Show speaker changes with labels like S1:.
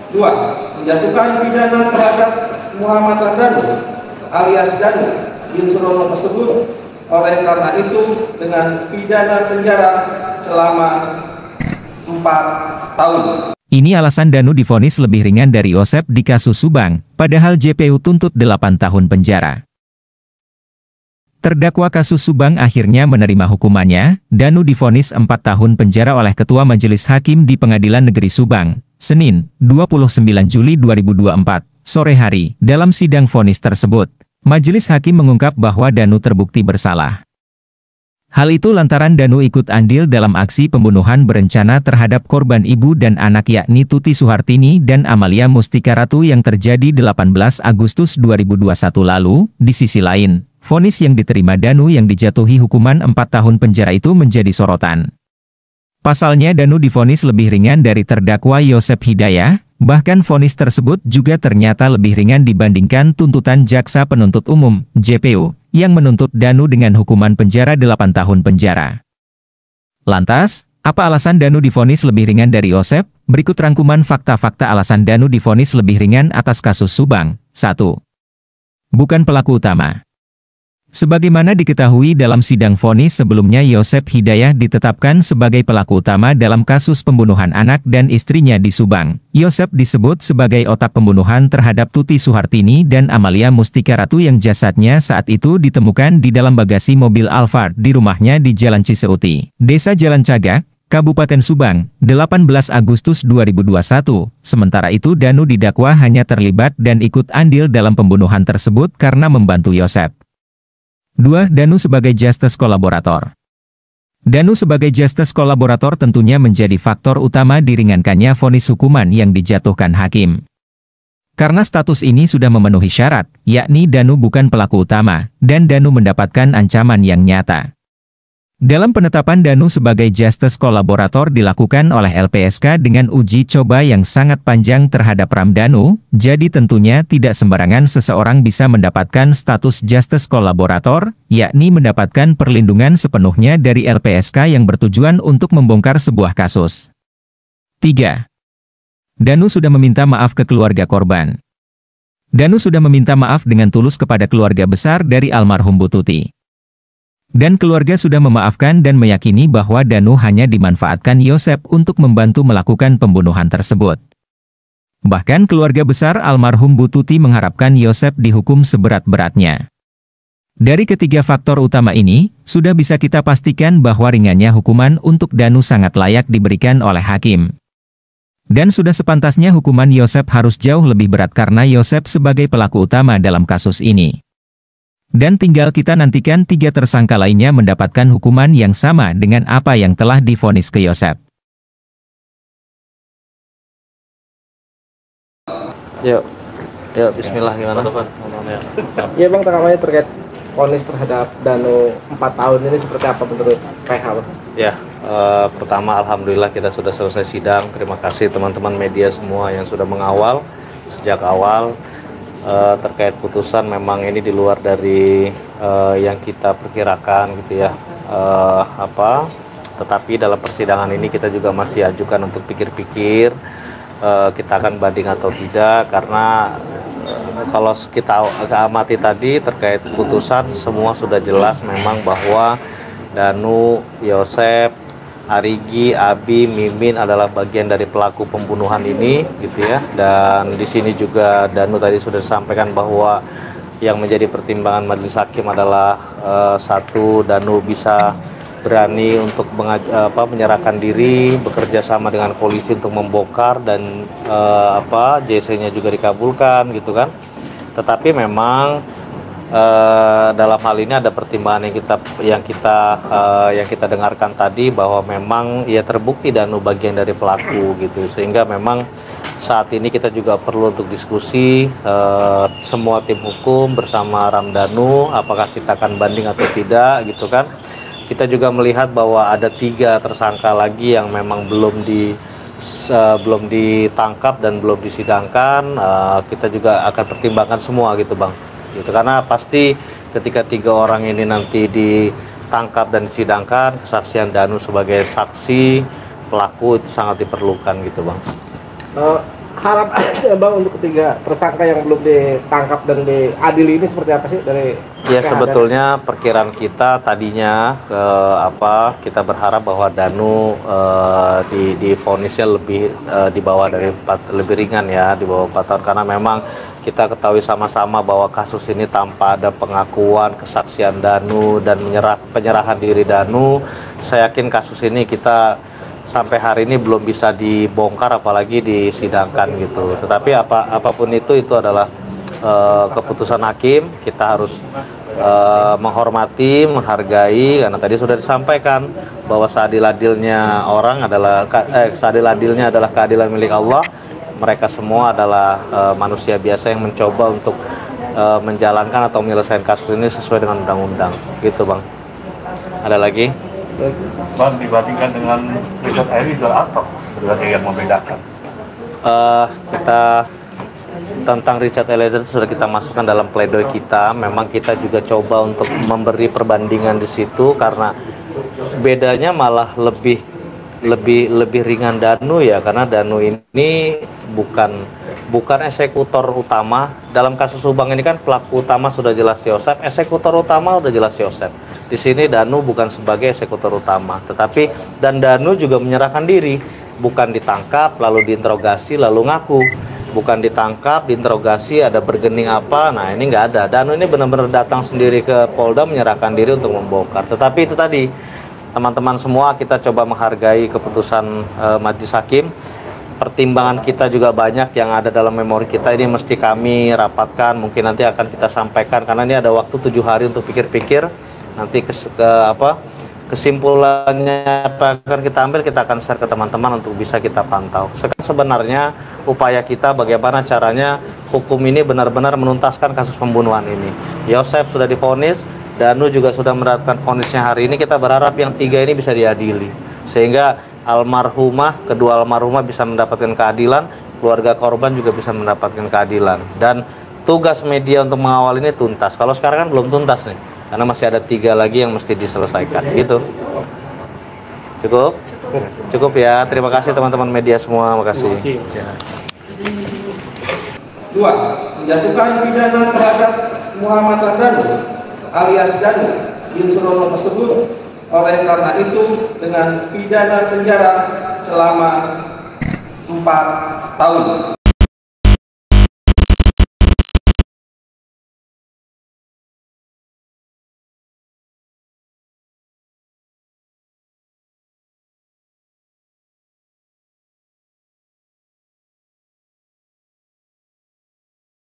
S1: Dua, menjatuhkan pidana terhadap Muhammad Ramdhanu alias Danu bin Surono tersebut oleh karena itu dengan pidana penjara selama 4 tahun.
S2: Ini alasan Danu divonis lebih ringan dari Yosep di kasus Subang, padahal JPU tuntut 8 tahun penjara. Terdakwa kasus Subang akhirnya menerima hukumannya. Danu divonis 4 tahun penjara oleh Ketua Majelis Hakim di Pengadilan Negeri Subang, Senin, 29 Juli 2024, sore hari. Dalam sidang vonis tersebut, Majelis Hakim mengungkap bahwa Danu terbukti bersalah. Hal itu lantaran Danu ikut andil dalam aksi pembunuhan berencana terhadap korban ibu dan anak yakni Tuti Suhartini dan Amalia Mustika Ratu yang terjadi 18 Agustus 2021 lalu. Di sisi lain, vonis yang diterima Danu yang dijatuhi hukuman 4 tahun penjara itu menjadi sorotan. Pasalnya Danu divonis lebih ringan dari terdakwa Yosep Hidayah, bahkan vonis tersebut juga ternyata lebih ringan dibandingkan tuntutan Jaksa Penuntut Umum, JPU, yang menuntut Danu dengan hukuman penjara 8 tahun penjara. Lantas, apa alasan Danu divonis lebih ringan dari Yosep? Berikut rangkuman fakta-fakta alasan Danu divonis lebih ringan atas kasus Subang. 1. Bukan pelaku utama. Sebagaimana diketahui dalam sidang vonis sebelumnya, Yosep Hidayah ditetapkan sebagai pelaku utama dalam kasus pembunuhan anak dan istrinya di Subang. Yosep disebut sebagai otak pembunuhan terhadap Tuti Suhartini dan Amalia Mustika Ratu yang jasadnya saat itu ditemukan di dalam bagasi mobil Alphard di rumahnya di Jalan Ciseuti, Desa Jalan Cagak, Kabupaten Subang, 18 Agustus 2021. Sementara itu Danu didakwa hanya terlibat dan ikut andil dalam pembunuhan tersebut karena membantu Yosep. 2. Danu sebagai justice kolaborator. Danu sebagai justice kolaborator tentunya menjadi faktor utama diringankannya vonis hukuman yang dijatuhkan hakim. Karena status ini sudah memenuhi syarat, yakni Danu bukan pelaku utama, dan Danu mendapatkan ancaman yang nyata. Dalam penetapan Danu sebagai justice kolaborator dilakukan oleh LPSK dengan uji coba yang sangat panjang terhadap Ramdhanu, jadi tentunya tidak sembarangan seseorang bisa mendapatkan status justice kolaborator, yakni mendapatkan perlindungan sepenuhnya dari LPSK yang bertujuan untuk membongkar sebuah kasus. 3. Danu sudah meminta maaf ke keluarga korban. Danu sudah meminta maaf dengan tulus kepada keluarga besar dari almarhum Bu Tuti. Dan keluarga sudah memaafkan dan meyakini bahwa Danu hanya dimanfaatkan Yosep untuk membantu melakukan pembunuhan tersebut. Bahkan keluarga besar almarhum Bu Tuti mengharapkan Yosep dihukum seberat-beratnya. Dari ketiga faktor utama ini, sudah bisa kita pastikan bahwa ringannya hukuman untuk Danu sangat layak diberikan oleh hakim. Dan sudah sepantasnya hukuman Yosep harus jauh lebih berat karena Yosep sebagai pelaku utama dalam kasus ini. Dan tinggal kita nantikan 3 tersangka lainnya mendapatkan hukuman yang sama dengan apa yang telah divonis ke Yosep.
S3: Yuk, bismillah gimana?
S4: Iya bang, tanggapannya terkait vonis terhadap Danu 4 tahun ini seperti apa menurut PH bang?
S3: Ya, pertama alhamdulillah kita sudah selesai sidang. Terima kasih teman-teman media semua yang sudah mengawal sejak awal. Terkait putusan memang ini di luar dari yang kita perkirakan gitu ya, tetapi dalam persidangan ini kita juga masih ajukan untuk pikir-pikir kita akan banding atau tidak, karena kalau kita amati tadi terkait putusan semua sudah jelas memang bahwa Danu, Yosep, Arigi, Abi, Mimin adalah bagian dari pelaku pembunuhan ini gitu ya. Dan di sini juga Danu tadi sudah disampaikan bahwa yang menjadi pertimbangan majelis hakim adalah satu, Danu bisa berani untuk menyerahkan diri, bekerja sama dengan polisi untuk membongkar, dan JC-nya juga dikabulkan gitu kan. Tetapi memang dalam hal ini ada pertimbangan yang kita dengarkan tadi, bahwa memang ya terbukti Danu bagian dari pelaku gitu, sehingga memang saat ini kita juga perlu untuk diskusi semua tim hukum bersama Ramdhanu, apakah kita akan banding atau tidak gitu kan. Kita juga melihat bahwa ada 3 tersangka lagi yang memang belum ditangkap dan belum disidangkan. Kita juga akan pertimbangkan semua gitu bang. Gitu, karena pasti ketika 3 orang ini nanti ditangkap dan disidangkan, kesaksian Danu sebagai saksi pelaku itu sangat diperlukan gitu bang.
S4: harap Bang untuk ketiga tersangka yang belum ditangkap dan diadili ini seperti apa sih dari
S3: ya? Sebetulnya perkiraan kita tadinya kita berharap bahwa Danu divonisnya lebih di bawah dari lebih ringan ya, di bawah 4 tahun, karena memang kita ketahui sama-sama bahwa kasus ini tanpa ada pengakuan, kesaksian Danu dan penyerahan diri Danu, saya yakin kasus ini kita sampai hari ini belum bisa dibongkar apalagi disidangkan gitu. Tetapi apapun itu adalah keputusan hakim. Kita harus menghormati, menghargai, karena tadi sudah disampaikan bahwa seadil-adilnya seadil-adilnya adalah keadilan milik Allah. Mereka semua adalah manusia biasa yang mencoba untuk menjalankan atau menyelesaikan kasus ini sesuai dengan undang-undang gitu, Bang. Ada lagi?
S5: Bang, dibandingkan dengan Richard Eliezer, apa sebenarnya yang membedakan?
S3: Kita tentang Richard Eliezer sudah kita masukkan dalam pledoi kita. Memang kita juga coba untuk memberi perbandingan di situ, karena bedanya malah lebih ringan Danu ya, karena Danu ini bukan eksekutor utama. Dalam kasus Subang ini kan pelaku utama sudah jelas Yosep, eksekutor utama sudah jelas Yosep. Di sini Danu bukan sebagai eksekutor utama, dan Danu juga menyerahkan diri, bukan ditangkap lalu diinterogasi lalu ngaku, bukan ditangkap diinterogasi ada bergening apa. Nah, ini nggak ada. Danu ini benar-benar datang sendiri ke Polda menyerahkan diri untuk membongkar. Tetapi itu tadi, teman-teman semua, kita coba menghargai keputusan majelis hakim. Pertimbangan kita juga banyak yang ada dalam memori kita, ini mesti kami rapatkan, mungkin nanti akan kita sampaikan, karena ini ada waktu 7 hari untuk pikir-pikir. Nanti kesimpulannya apa akan kita ambil, kita akan share ke teman-teman untuk bisa kita pantau. Sebenarnya upaya kita bagaimana caranya hukum ini benar-benar menuntaskan kasus pembunuhan ini. Yosep sudah divonis, Danu juga sudah mendapatkan vonisnya hari ini. Kita berharap yang 3 ini bisa diadili, sehingga kedua almarhumah bisa mendapatkan keadilan, keluarga korban juga bisa mendapatkan keadilan, dan tugas media untuk mengawal ini tuntas. Kalau sekarang kan belum tuntas nih, karena masih ada 3 lagi yang mesti diselesaikan gitu. Cukup ya. Terima kasih teman-teman media semua. Makasih.
S1: 2. Menjatuhkan pidana terhadap Muhammad Danu alias Danu bin Surono tersebut, oleh karena itu dengan pidana penjara selama 4 tahun.